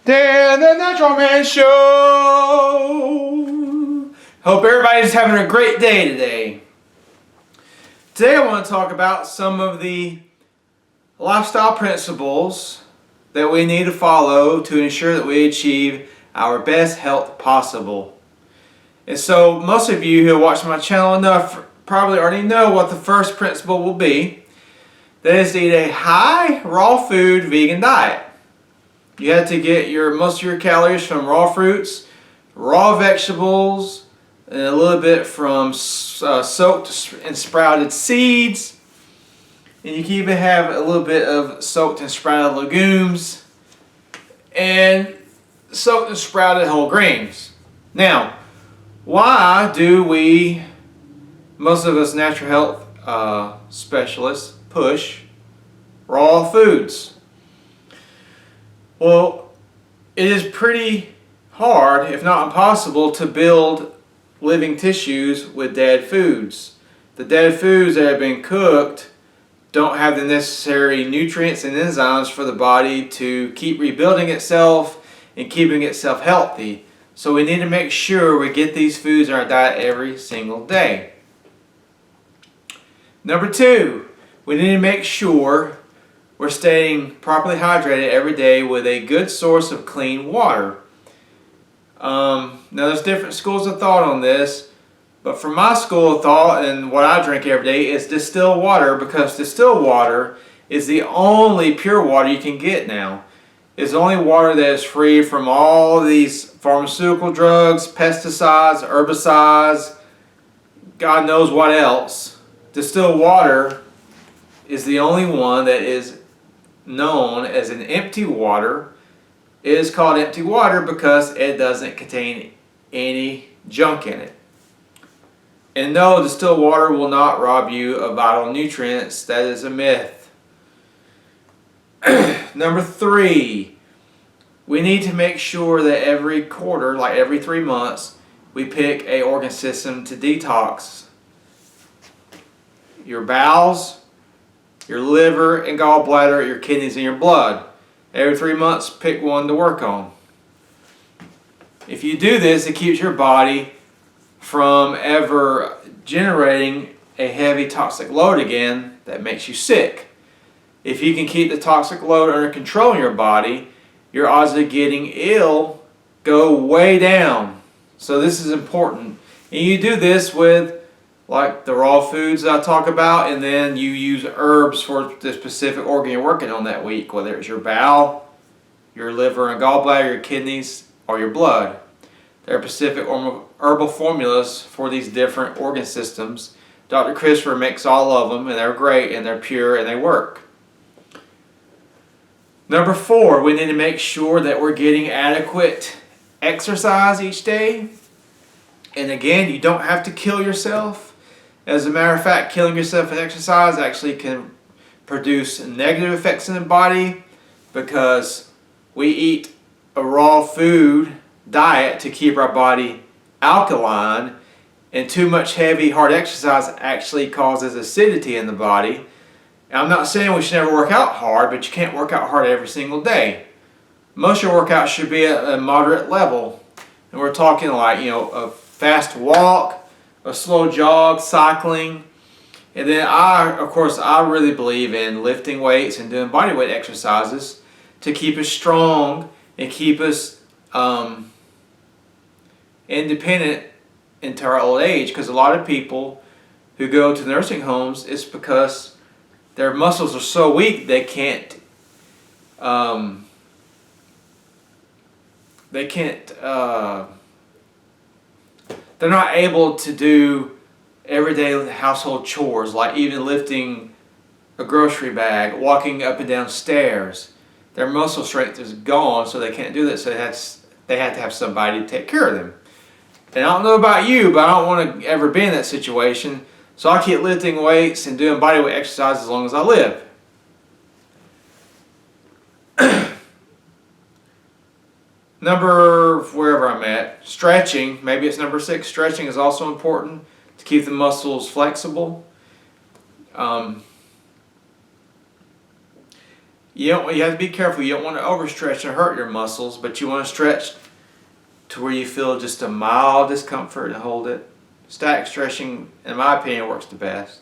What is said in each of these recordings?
Dan the Natural Man Show. Hope everybody's having a great day today. Today I want to talk about some of the lifestyle principles that we need to follow to ensure that we achieve our best health possible. And so most of you who watch my channel probably already know what the first principle will be. That is to eat a high raw food vegan diet. You have to get most of your calories from raw fruits, raw vegetables, and a little bit from soaked and sprouted seeds. And you can even have a little bit of soaked and sprouted legumes and soaked and sprouted whole grains. Now, why do most of us natural health specialists, push raw foods? Well, it is pretty hard, if not impossible, to build living tissues with dead foods. The dead foods that have been cooked don't have the necessary nutrients and enzymes for the body to keep rebuilding itself and keeping itself healthy. So we need to make sure we get these foods in our diet every single day. Number 2, we need to make sure we're staying properly hydrated every day with a good source of clean water. Now there's different schools of thought on this, but from my school of thought and what I drink every day is distilled water, because distilled water is the only pure water you can get now. It's the only water that is free from all these pharmaceutical drugs, pesticides, herbicides, God knows what else. Distilled water is the only one that is known as an empty water. It is called empty water because it doesn't contain any junk in it. And no, distilled water will not rob you of vital nutrients. That is a myth. Number 3, we need to make sure that every quarter, like every 3 months, we pick an organ system to detox. Your bowels, your liver and gallbladder, your kidneys and your blood. Every 3 months, pick one to work on. If you do this, it keeps your body from ever generating a heavy toxic load again that makes you sick. If you can keep the toxic load under control in your body, your odds of getting ill go way down. So this is important. And you do this with like the raw foods that I talk about, and then you use herbs for the specific organ you're working on that week, whether it's your bowel, your liver and gallbladder, your kidneys, or your blood. There are specific herbal formulas for these different organ systems. Dr. Christopher makes all of them, and they're great, and they're pure, and they work. Number 4, we need to make sure that we're getting adequate exercise each day. And again, you don't have to kill yourself. As a matter of fact, killing yourself in exercise actually can produce negative effects in the body, because we eat a raw food diet to keep our body alkaline, and too much heavy hard exercise actually causes acidity in the body. And I'm not saying we should never work out hard, but you can't work out hard every single day. Most of your workouts should be at a moderate level, and we're talking like, a fast walk, a slow jog, cycling. And then I really believe in lifting weights and doing body weight exercises to keep us strong and keep us independent into our old age. Because a lot of people who go to nursing homes, it's because their muscles are so weak they can't they're not able to do everyday household chores, like even lifting a grocery bag, walking up and down stairs. Their muscle strength is gone, so they can't do that. So they have to have somebody to take care of them. And I don't know about you, but I don't want to ever be in that situation. So I keep lifting weights and doing body weight exercise as long as I live. Wherever I'm at, stretching, maybe it's number 6. Stretching is also important to keep the muscles flexible. You have to be careful. You don't want to overstretch and hurt your muscles, but you want to stretch to where you feel just a mild discomfort and hold it. Static stretching, in my opinion, works the best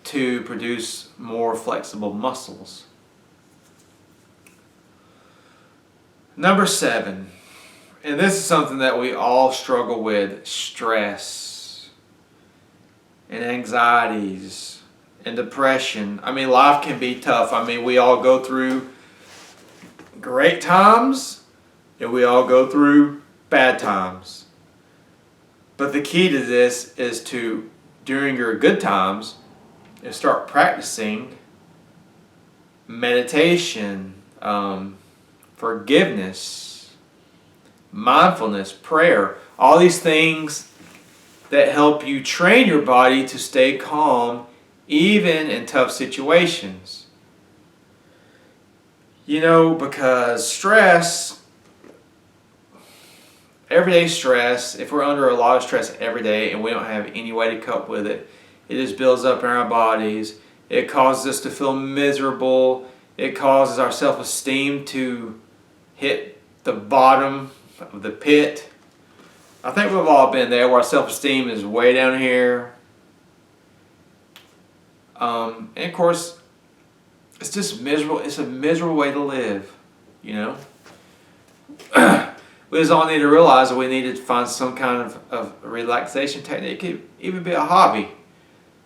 to produce more flexible muscles. Number 7, and this is something that we all struggle with: stress and anxieties and depression. I mean, life can be tough. I mean, we all go through great times and we all go through bad times. But the key to this is to, during your good times, is start practicing meditation, forgiveness, mindfulness, prayer, all these things that help you train your body to stay calm even in tough situations. You know, because stress, everyday stress, if we're under a lot of stress every day and we don't have any way to cope with it, it just builds up in our bodies. It causes us to feel miserable. It causes our self-esteem to hit the bottom of the pit. I think we've all been there where our self-esteem is way down here. And of course, it's just miserable. It's a miserable way to live, you know. We just all need to realize that we need to find some kind of relaxation technique. It could even be a hobby.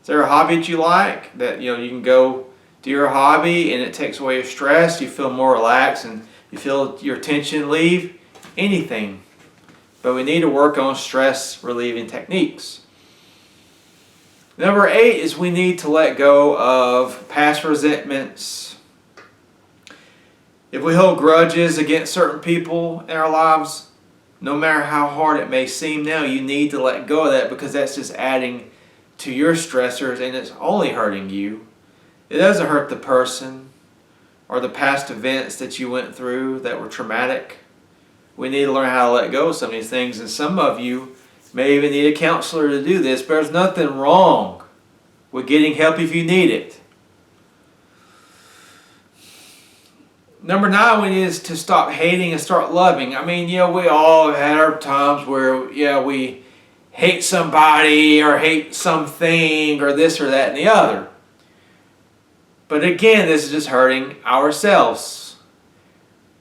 Is there a hobby that you like that you can go do your hobby and it takes away your stress? You feel more relaxed and you feel your tension leave? Anything. But we need to work on stress relieving techniques. Number 8 is we need to let go of past resentments. If we hold grudges against certain people in our lives, no matter how hard it may seem now, you need to let go of that, because that's just adding to your stressors and it's only hurting you. It doesn't hurt the person or the past events that you went through that were traumatic. We need to learn how to let go of some of these things, and some of you may even need a counselor to do this, but there's nothing wrong with getting help if you need it. Number 9, we need is to stop hating and start loving. I mean, we all have had our times where, we hate somebody or hate something or this or that and the other. But again, this is just hurting ourselves.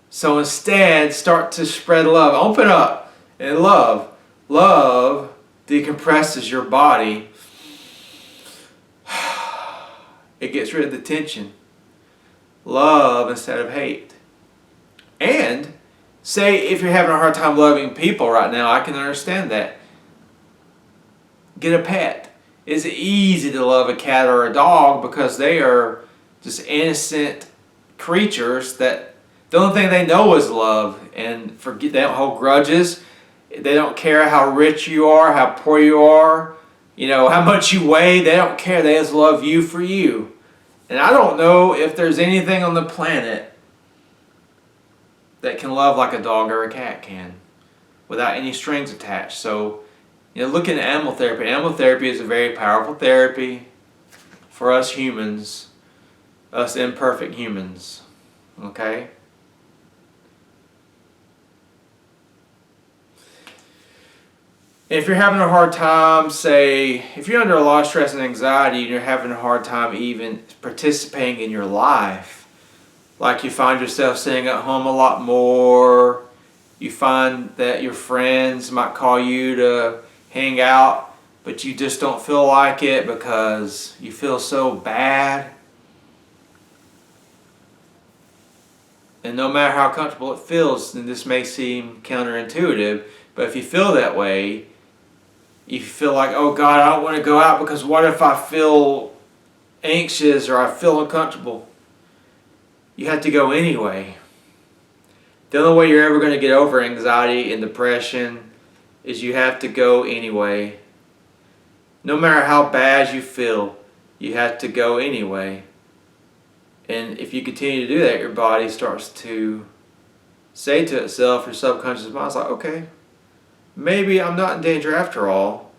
So instead, start to spread love. Open up and love. Love decompresses your body. It gets rid of the tension. Love instead of hate. And say if you're having a hard time loving people right now, I can understand that. Get a pet. It's easy to love a cat or a dog because they are just innocent creatures that the only thing they know is love, and they don't hold grudges. They don't care how rich you are, how poor you are, how much you weigh. They don't care. They just love you for you. And I don't know if there's anything on the planet that can love like a dog or a cat can without any strings attached. So, looking at animal therapy. Animal therapy is a very powerful therapy for us humans, us imperfect humans. Okay? If you're having a hard time, say, if you're under a lot of stress and anxiety and you're having a hard time even participating in your life, like you find yourself sitting at home a lot more, you find that your friends might call you to hang out, but you just don't feel like it because you feel so bad. And no matter how comfortable it feels, and this may seem counterintuitive, but if you feel that way, you feel like, oh God, I don't want to go out because what if I feel anxious or I feel uncomfortable? You have to go anyway. The only way you're ever going to get over anxiety and depression is you have to go anyway. No matter how bad you feel, you have to go anyway. And if you continue to do that, your body starts to say to itself, your subconscious mind's like, okay, maybe I'm not in danger after all.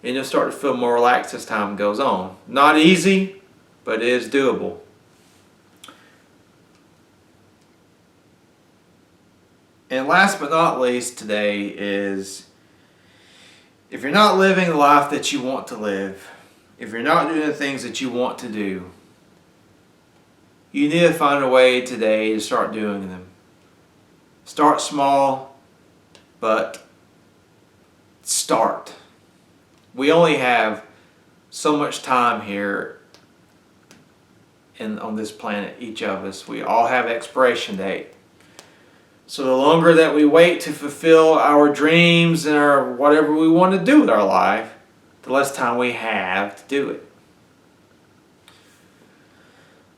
And you'll start to feel more relaxed as time goes on. Not easy, but it is doable. And last but not least today is, if you're not living the life that you want to live, if you're not doing the things that you want to do, you need to find a way today to start doing them. Start small, but start. We only have so much time here on this planet, each of us. We all have expiration date. So the longer that we wait to fulfill our dreams and our whatever we want to do with our life, the less time we have to do it.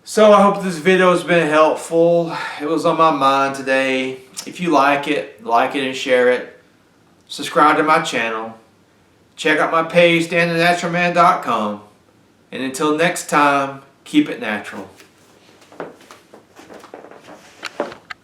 So I hope this video has been helpful. It was on my mind today. If you like it and share it. Subscribe to my channel. Check out my page, DanTheNaturalMan.com. And until next time, keep it natural.